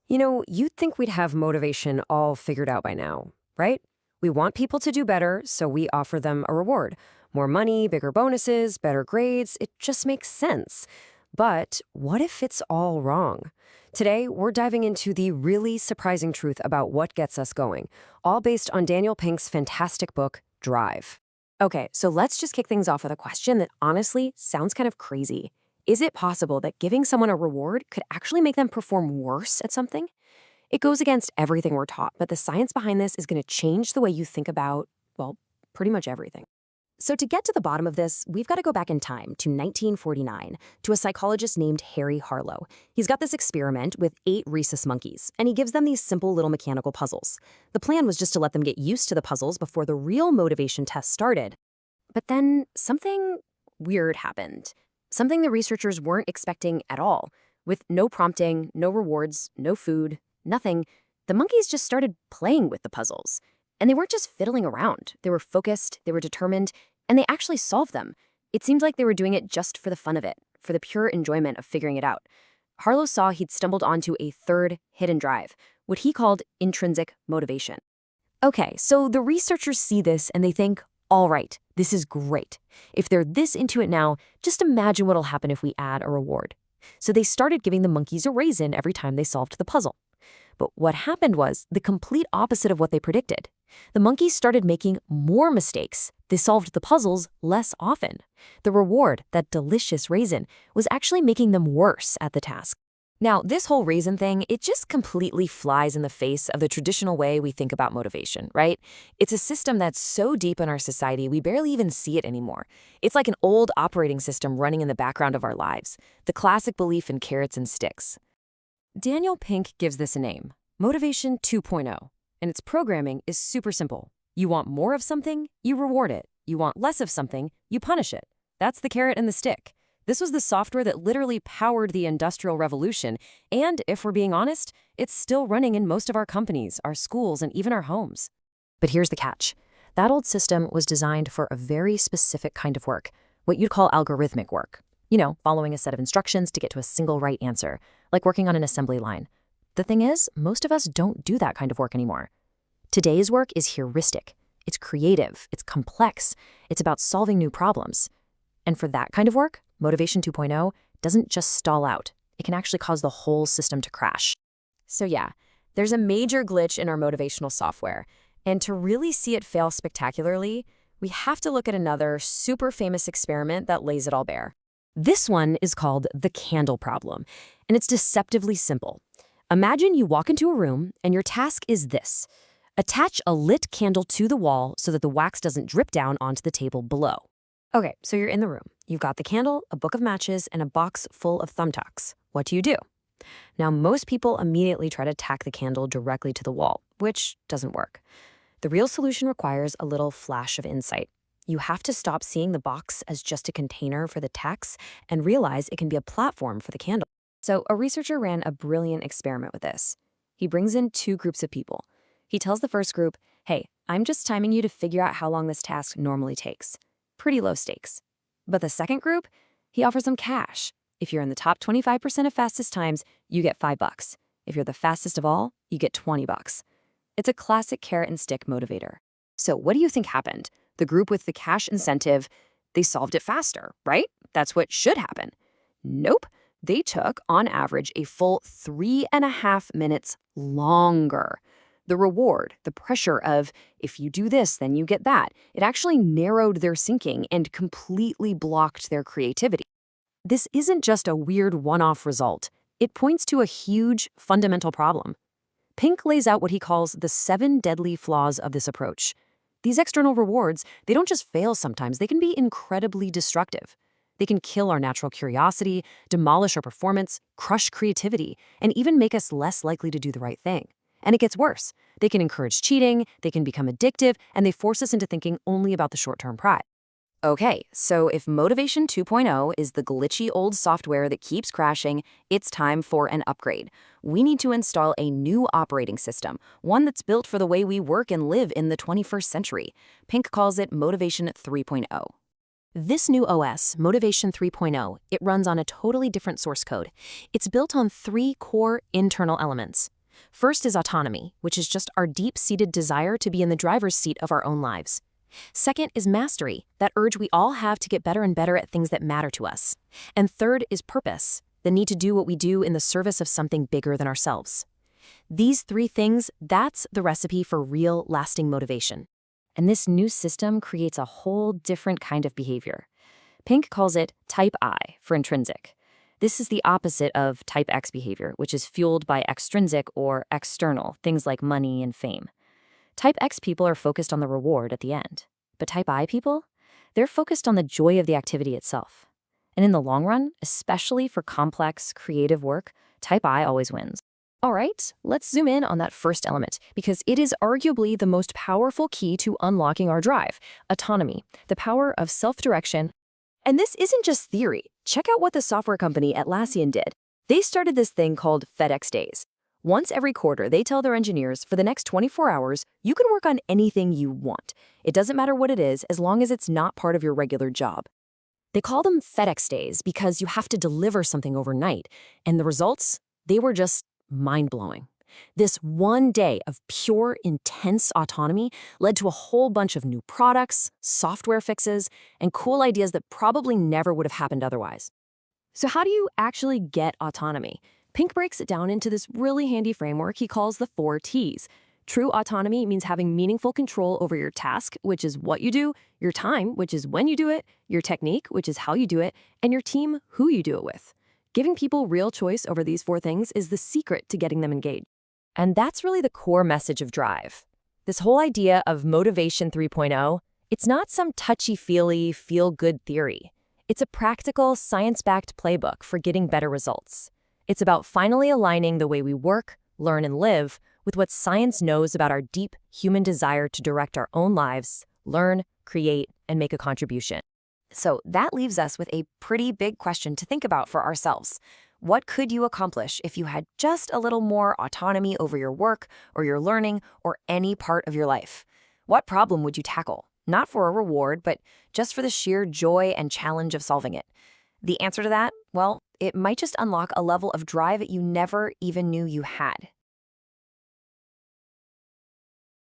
You'd think we'd have motivation all figured out by now, right? We want people to do better, so we offer them a reward. More money, bigger bonuses, better grades. It just makes sense. But what if it's all wrong? Today, we're diving into the really surprising truth about what gets us going, all based on Daniel Pink's fantastic book, Drive. Okay, so let's just kick things off with a question that honestly sounds kind of crazy. Is it possible that giving someone a reward could actually make them perform worse at something? It goes against everything we're taught, but the science behind this is going to change the way you think about, well, pretty much everything. So to get to the bottom of this, we've got to go back in time to 1949 to a psychologist named Harry Harlow. He's got this experiment with 8 rhesus monkeys, and he gives them these simple little mechanical puzzles. The plan was just to let them get used to the puzzles before the real motivation test started. But then something weird happened. Something the researchers weren't expecting at all. With no prompting, no rewards, no food, nothing, the monkeys just started playing with the puzzles. And they weren't just fiddling around. They were focused, they were determined, and they actually solved them. It seemed like they were doing it just for the fun of it, for the pure enjoyment of figuring it out. Harlow saw he'd stumbled onto a third hidden drive, what he called intrinsic motivation. Okay, so the researchers see this and they think, all right, this is great. If they're this into it now, just imagine what'll happen if we add a reward. So they started giving the monkeys a raisin every time they solved the puzzle. But what happened was the complete opposite of what they predicted. The monkeys started making more mistakes. They solved the puzzles less often. The reward, that delicious raisin, was actually making them worse at the task. Now, this whole raisin thing, it just completely flies in the face of the traditional way we think about motivation, right? It's a system that's so deep in our society, we barely even see it anymore. It's like an old operating system running in the background of our lives, the classic belief in carrots and sticks. Daniel Pink gives this a name, Motivation 2.0, and its programming is super simple. You want more of something, you reward it. You want less of something, you punish it. That's the carrot and the stick. This was the software that literally powered the Industrial Revolution, and if we're being honest, it's still running in most of our companies, our schools, and even our homes. But here's the catch. That old system was designed for a very specific kind of work, what you'd call algorithmic work. Following a set of instructions to get to a single right answer, like working on an assembly line. The thing is, most of us don't do that kind of work anymore. Today's work is heuristic. It's creative. It's complex. It's about solving new problems. And for that kind of work, Motivation 2.0 doesn't just stall out. It can actually cause the whole system to crash. So yeah, there's a major glitch in our motivational software. And to really see it fail spectacularly, we have to look at another super famous experiment that lays it all bare. This one is called the candle problem, and it's deceptively simple. Imagine you walk into a room and your task is this. Attach a lit candle to the wall so that the wax doesn't drip down onto the table below. Okay, so you're in the room. You've got the candle, a book of matches, and a box full of thumbtacks. What do? Now, most people immediately try to tack the candle directly to the wall, which doesn't work. The real solution requires a little flash of insight. You have to stop seeing the box as just a container for the tacks and realize it can be a platform for the candle. So a researcher ran a brilliant experiment with this. He brings in 2 groups of people. He tells the first group, hey, I'm just timing you to figure out how long this task normally takes. Pretty low stakes. But the second group, he offers them cash. If you're in the top 25% of fastest times, you get $5. If you're the fastest of all, you get $20. It's a classic carrot and stick motivator. So what do you think happened? The group with the cash incentive, they solved it faster, right? That's what should happen. Nope. They took, on average, a full 3.5 minutes longer. The reward, the pressure of, if you do this, then you get that, it actually narrowed their thinking and completely blocked their creativity. This isn't just a weird one-off result. It points to a huge, fundamental problem. Pink lays out what he calls the 7 deadly flaws of this approach. These external rewards, they don't just fail sometimes, they can be incredibly destructive. They can kill our natural curiosity, demolish our performance, crush creativity, and even make us less likely to do the right thing. And it gets worse. They can encourage cheating, they can become addictive, and they force us into thinking only about the short-term pride. Okay, so if Motivation 2.0 is the glitchy old software that keeps crashing, it's time for an upgrade. We need to install a new operating system, one that's built for the way we work and live in the 21st century. Pink calls it Motivation 3.0. This new OS, Motivation 3.0, it runs on a totally different source code. It's built on 3 core internal elements: First is autonomy, which is just our deep-seated desire to be in the driver's seat of our own lives. Second is mastery, that urge we all have to get better and better at things that matter to us. And third is purpose, the need to do what we do in the service of something bigger than ourselves. These three things, that's the recipe for real, lasting motivation. And this new system creates a whole different kind of behavior. Pink calls it type I for intrinsic. This is the opposite of type X behavior, which is fueled by extrinsic or external, things like money and fame. Type X people are focused on the reward at the end. But type I people? They're focused on the joy of the activity itself. And in the long run, especially for complex, creative work, type I always wins. All right, let's zoom in on that first element, because it is arguably the most powerful key to unlocking our drive: autonomy, the power of self-direction. And this isn't just theory. Check out what the software company Atlassian did. They started this thing called FedEx Days. Once every quarter, they tell their engineers, for the next 24 hours, you can work on anything you want. It doesn't matter what it is, as long as it's not part of your regular job. They call them FedEx Days because you have to deliver something overnight. And the results? They were just mind-blowing. This one day of pure, intense autonomy led to a whole bunch of new products, software fixes, and cool ideas that probably never would have happened otherwise. So how do you actually get autonomy? Pink breaks it down into this really handy framework he calls the 4 T's. True autonomy means having meaningful control over your task, which is what you do, your time, which is when you do it, your technique, which is how you do it, and your team, who you do it with. Giving people real choice over these 4 things is the secret to getting them engaged. And that's really the core message of Drive. This whole idea of Motivation 3.0, it's not some touchy-feely, feel-good theory. It's a practical, science-backed playbook for getting better results. It's about finally aligning the way we work, learn, and live with what science knows about our deep human desire to direct our own lives, learn, create, and make a contribution. So that leaves us with a pretty big question to think about for ourselves. What could you accomplish if you had just a little more autonomy over your work or your learning or any part of your life? What problem would you tackle? Not for a reward, but just for the sheer joy and challenge of solving it. The answer to that? Well, it might just unlock a level of drive that you never even knew you had.